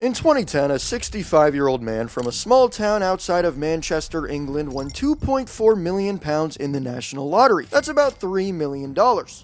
In 2010, a 65-year-old man from a small town outside of Manchester, England, won £2.4 million in the national lottery. That's about $3 million.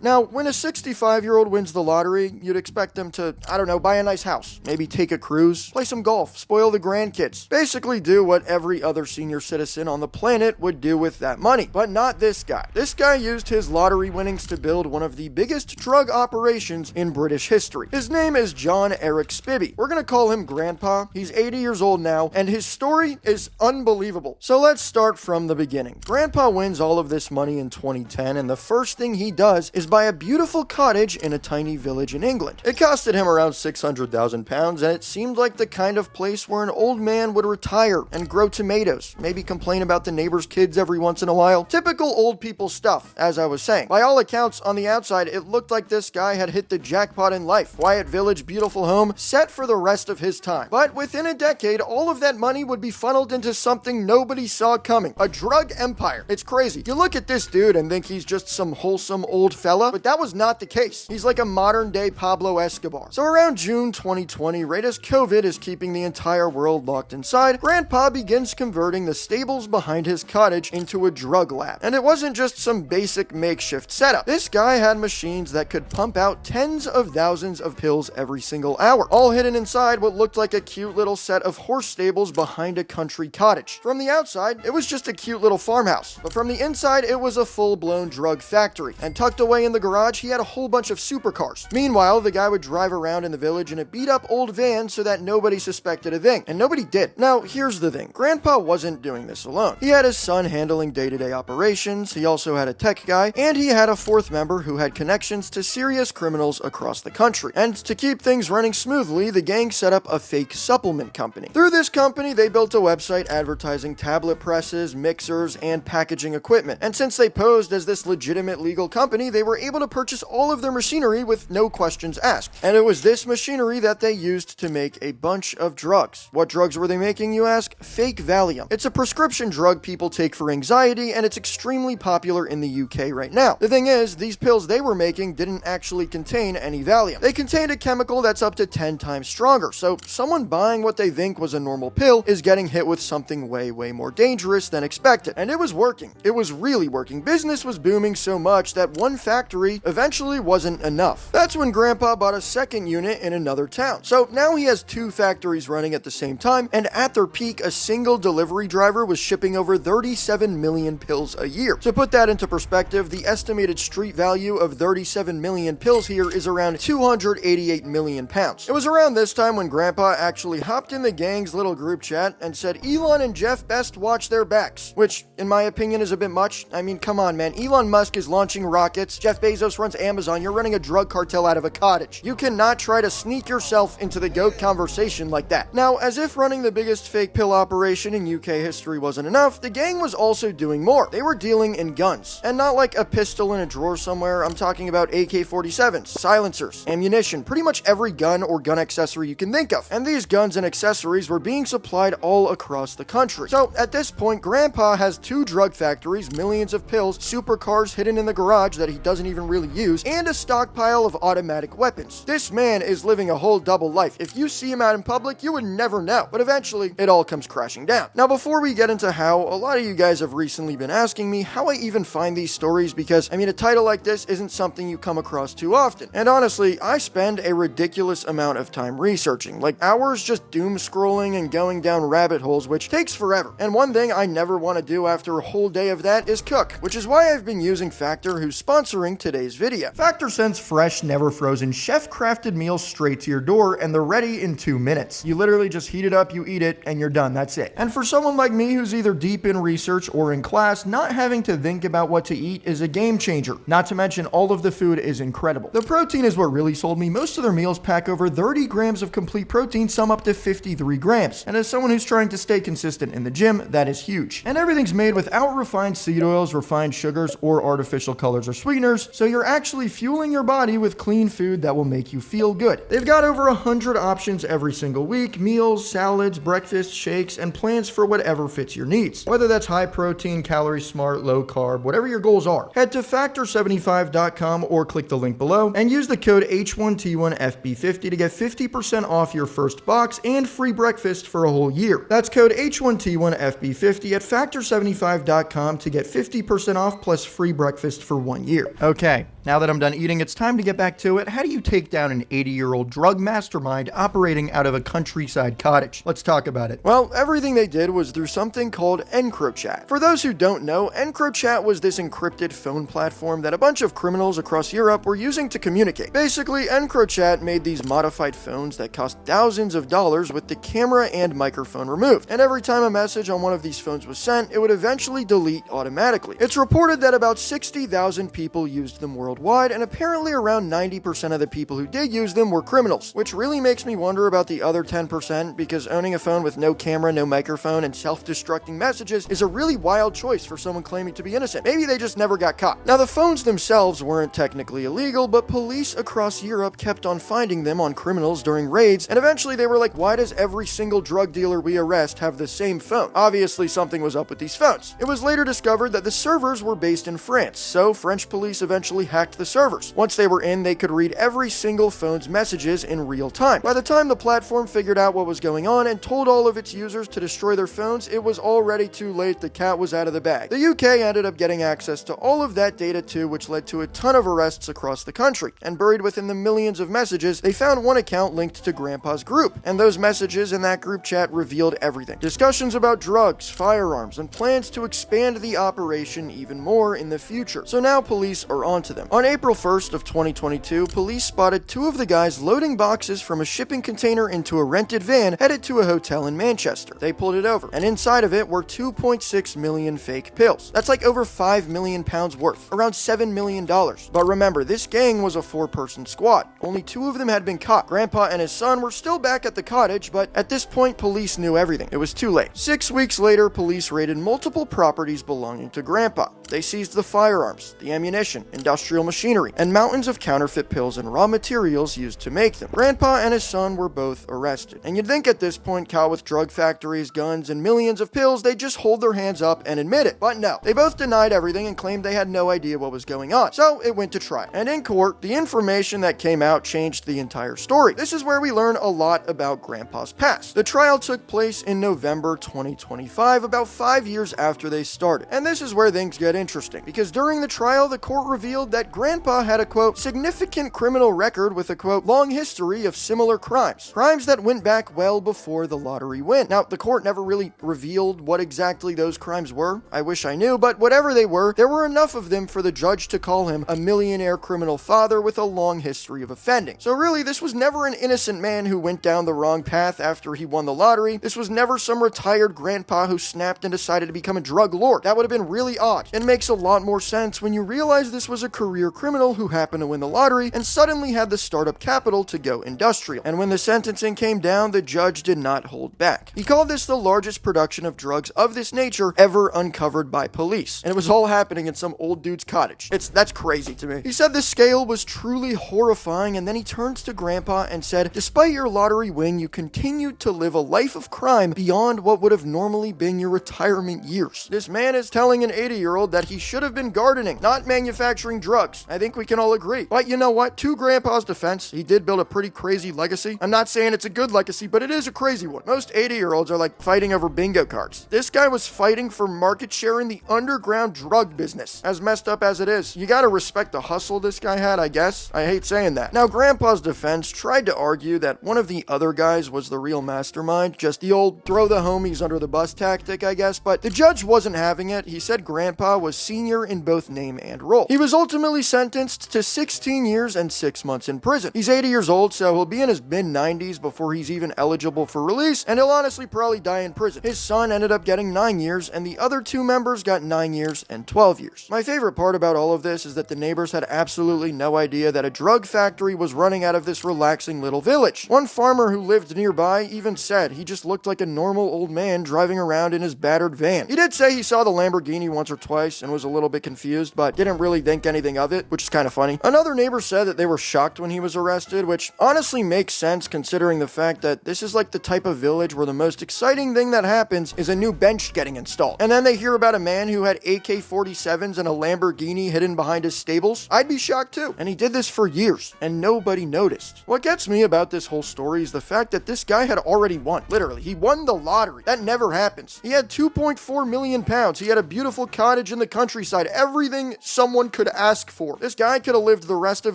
Now, when a 65-year-old wins the lottery, you'd expect them to, buy a nice house, maybe take a cruise, play some golf, spoil the grandkids, basically do what every other senior citizen on the planet would do with that money. But not this guy. This guy used his lottery winnings to build one of the biggest drug operations in British history. His name is John Eric Spivey. We're gonna call him Grandpa. He's 80 years old now, and his story is unbelievable. So let's start from the beginning. Grandpa wins all of this money in 2010, and the first thing he does is buy a beautiful cottage in a tiny village in England. It costed him around £600,000, and it seemed like the kind of place where an old man would retire and grow tomatoes, maybe complain about the neighbor's kids every once in a while. Typical old people stuff, as I was saying. By all accounts, on the outside, it looked like this guy had hit the jackpot in life. Quiet village, beautiful home, set for the rest of his time. But within a decade, all of that money would be funneled into something nobody saw coming. A drug empire. It's crazy. You look at this dude and think he's just some wholesome old fella, but that was not the case. He's like a modern day Pablo Escobar. So around June 2020, right as COVID is keeping the entire world locked inside, Grandpa begins converting the stables behind his cottage into a drug lab. And it wasn't just some basic makeshift setup. This guy had machines that could pump out tens of thousands of pills every single hour, all hidden inside what looked like a cute little set of horse stables behind a country cottage. From the outside, it was just a cute little farmhouse, but from the inside, it was a full-blown drug factory. And tucked away in the garage, he had a whole bunch of supercars. Meanwhile, the guy would drive around in the village in a beat-up old van so that nobody suspected a thing, and nobody did. Now, here's the thing. Grandpa wasn't doing this alone. He had his son handling day-to-day operations, he also had a tech guy, and he had a fourth member who had connections to serious criminals across the country. And to keep things running smoothly, the gang set up a fake supplement company. Through this company, they built a website advertising tablet presses, mixers, and packaging equipment. And since they posed as this legitimate legal company, they were able to purchase all of their machinery with no questions asked. And it was this machinery that they used to make a bunch of drugs. What drugs were they making, you ask? Fake Valium. It's a prescription drug people take for anxiety, and it's extremely popular in the UK right now. The thing is, these pills they were making didn't actually contain any Valium. They contained a chemical that's up to 10 times stronger, so someone buying what they think was a normal pill is getting hit with something way more dangerous than expected. And it was working. It was really working. Business was booming so much that one factory eventually wasn't enough. That's when Grandpa bought a second unit in another town. So now he has two factories running at the same time, and at their peak, a single delivery driver was shipping over 37 million pills a year. To put that into perspective, the estimated street value of 37 million pills here is around 288 million pounds. It was around this time when Grandpa actually hopped in the gang's little group chat and said Elon and Jeff best watch their backs, which in my opinion is a bit much. I mean, come on, man. Elon Musk is launching rockets. Jeff Bezos runs Amazon. You're running a drug cartel out of a cottage. You cannot try to sneak yourself into the GOAT conversation like that. Now, as if running the biggest fake pill operation in UK history wasn't enough, the gang was also doing more. They were dealing in guns. And not like a pistol in a drawer somewhere. I'm talking about AK-47s, silencers, ammunition, pretty much every gun or gun accessory you can think of. And these guns and accessories were being supplied all across the country. So at this point, Grandpa has two drug factories, millions of pills, supercars hidden in the garage that he doesn't even really use, and a stockpile of automatic weapons. This man is living a whole double life. If you see him out in public, you would never know. But eventually, it all comes crashing down. Now, before we get into how, a lot of you guys have recently been asking me how I even find these stories because, I mean, a title like this isn't something you come across too often. And honestly, I spend a ridiculous amount of time researching, like hours just doom scrolling and going down rabbit holes, which takes forever. And one thing I never want to do after a whole day of that is cook, which is why I've been using Factor, who's sponsoring today's video. Factor sends fresh, never frozen, chef-crafted meals straight to your door, and they're ready in 2 minutes. You literally just heat it up, you eat it, and you're done. That's it. And for someone like me who's either deep in research or in class, not having to think about what to eat is a game changer. Not to mention, all of the food is incredible. The protein is what really sold me. Most of their meals pack over 30 grams of complete protein, some up to 53 grams. And as someone who's trying to stay consistent in the gym, that is huge. And everything's made without refined seed oils, refined sugars, or artificial colors or sweeteners, so you're actually fueling your body with clean food that will make you feel good. They've got over 100 options every single week: meals, salads, breakfast, shakes, and plans for whatever fits your needs. Whether that's high protein, calorie smart, low carb, whatever your goals are. Head to factor75.com or click the link below and use the code H1T1FB50 to get 50% off your your first box and free breakfast for a whole year. That's code H1T1FB50 at factor75.com to get 50% off plus free breakfast for 1 year. Okay, now that I'm done eating, it's time to get back to it. How do you take down an 80-year-old drug mastermind operating out of a countryside cottage? Let's talk about it. Well, everything they did was through something called EncroChat. For those who don't know, EncroChat was this encrypted phone platform that a bunch of criminals across Europe were using to communicate. Basically, EncroChat made these modified phones that cost thousands of dollars with the camera and microphone removed. And every time a message on one of these phones was sent, it would eventually delete automatically. It's reported that about 60,000 people used them worldwide, and apparently around 90% of the people who did use them were criminals, which really makes me wonder about the other 10%, because owning a phone with no camera, no microphone, and self-destructing messages is a really wild choice for someone claiming to be innocent. Maybe they just never got caught. Now, the phones themselves weren't technically illegal, but police across Europe kept on finding them on criminals during raids, and eventually they were like, why does every single drug dealer we arrest have the same phone? Obviously something was up with these phones. It was later discovered that the servers were based in France, so French police eventually hacked the servers. Once they were in, they could read every single phone's messages in real time. By the time the platform figured out what was going on and told all of its users to destroy their phones, it was already too late. The cat was out of the bag. The UK ended up getting access to all of that data too, which led to a ton of arrests across the country. And buried within the millions of messages, they found one account linked to Grandpa's group, and those messages in that group chat revealed everything. Discussions about drugs, firearms, and plans to expand the operation even more in the future. So now police are onto them. On April 1st of 2022, police spotted two of the guys loading boxes from a shipping container into a rented van headed to a hotel in Manchester. They pulled it over, and inside of it were 2.6 million fake pills. That's like over 5 million pounds worth, around $7 million. But remember, this gang was a 4-person squad. Only 2 of them had been caught. Grandpa and his son were still back at the cottage, but at this point, police knew everything. It was too late. 6 weeks later, police raided multiple properties belonging to Grandpa. They seized the firearms, the ammunition, industrial machinery, and mountains of counterfeit pills and raw materials used to make them. Grandpa and his son were both arrested. And you'd think at this point, caught with drug factories, guns, and millions of pills, they'd just hold their hands up and admit it. But no, they both denied everything and claimed they had no idea what was going on. So it went to trial. And in court, the information that came out changed the entire story. This is where we learn a lot about Grandpa's past. The trial took place in November 2025, about 5 years after they started. And this is where things get interesting, because during the trial, the court revealed that Grandpa had a, quote, significant criminal record with a, quote, long history of similar crimes. Crimes that went back well before the lottery win. Now, the court never really revealed what exactly those crimes were. I wish I knew, but whatever they were, there were enough of them for the judge to call him a millionaire criminal father with a long history of offending. So really, this was never an innocent man who went down the wrong path after he won the lottery. This was never some retired grandpa who snapped and decided to become a drug lord. That would have been really odd, and makes a lot more sense when you realize this was a career criminal who happened to win the lottery and suddenly had the startup capital to go industrial. And when the sentencing came down, the judge did not hold back. He called this the largest production of drugs of this nature ever uncovered by police. And it was all happening in some old dude's cottage. That's crazy to me. He said the scale was truly horrifying, and then he turns to Grandpa and said, despite your lottery win, you continued to live a life of crime beyond what would have normally been your retirement years. This man is telling an 80-year-old that he should have been gardening, not manufacturing drugs. I think we can all agree. But you know what? To Grandpa's defense, he did build a pretty crazy legacy. I'm not saying it's a good legacy, but it is a crazy one. Most 80-year-olds are like fighting over bingo cards. This guy was fighting for market share in the underground drug business. As messed up as it is, you gotta respect the hustle this guy had, I guess. I hate saying that. Now, Grandpa's defense tried to argue that one of the other guys was the real mastermind, just the old throw the homies under the bus tactic, I guess, but the judge wasn't having it. He said Grandpa was senior in both name and role. He was ultimately sentenced to 16 years and 6 months in prison. He's 80 years old, so he'll be in his mid-90s before he's even eligible for release, and he'll honestly probably die in prison. His son ended up getting 9 years, and the other 2 members got 9 years and 12 years. My favorite part about all of this is that the neighbors had absolutely no idea that a drug factory was running out of this relaxing little village. One farmer who lived nearby even said he just looked like a normal old man driving around in his battered van. He did say he saw the Lamborghini once or twice, twice and was a little bit confused, but didn't really think anything of it, which is kind of funny. Another neighbor said that they were shocked when he was arrested, which honestly makes sense considering the fact that this is like the type of village where the most exciting thing that happens is a new bench getting installed. And then they hear about a man who had AK-47s and a Lamborghini hidden behind his stables. I'd be shocked too. And he did this for years, and nobody noticed. What gets me about this whole story is the fact that this guy had already won. Literally, he won the lottery. That never happens. He had 2.4 million pounds. He had a beautiful cottage in the countryside. Everything someone could ask for. This guy could have lived the rest of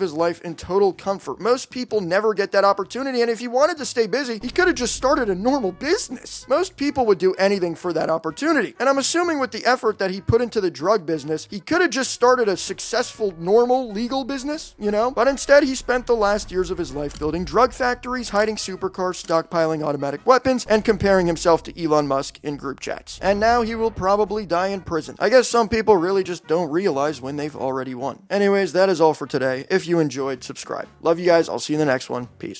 his life in total comfort. Most people never get that opportunity, and if he wanted to stay busy, he could have just started a normal business. Most people would do anything for that opportunity. And I'm assuming with the effort that he put into the drug business, he could have just started a successful, normal, legal business, you know? But instead, he spent the last years of his life building drug factories, hiding supercars, stockpiling automatic weapons, and comparing himself to Elon Musk in group chats. And now he will probably die in prison. I guess some people really just don't realize when they've already won. Anyways, that is all for today. If you enjoyed, subscribe. Love you guys. I'll see you in the next one. Peace.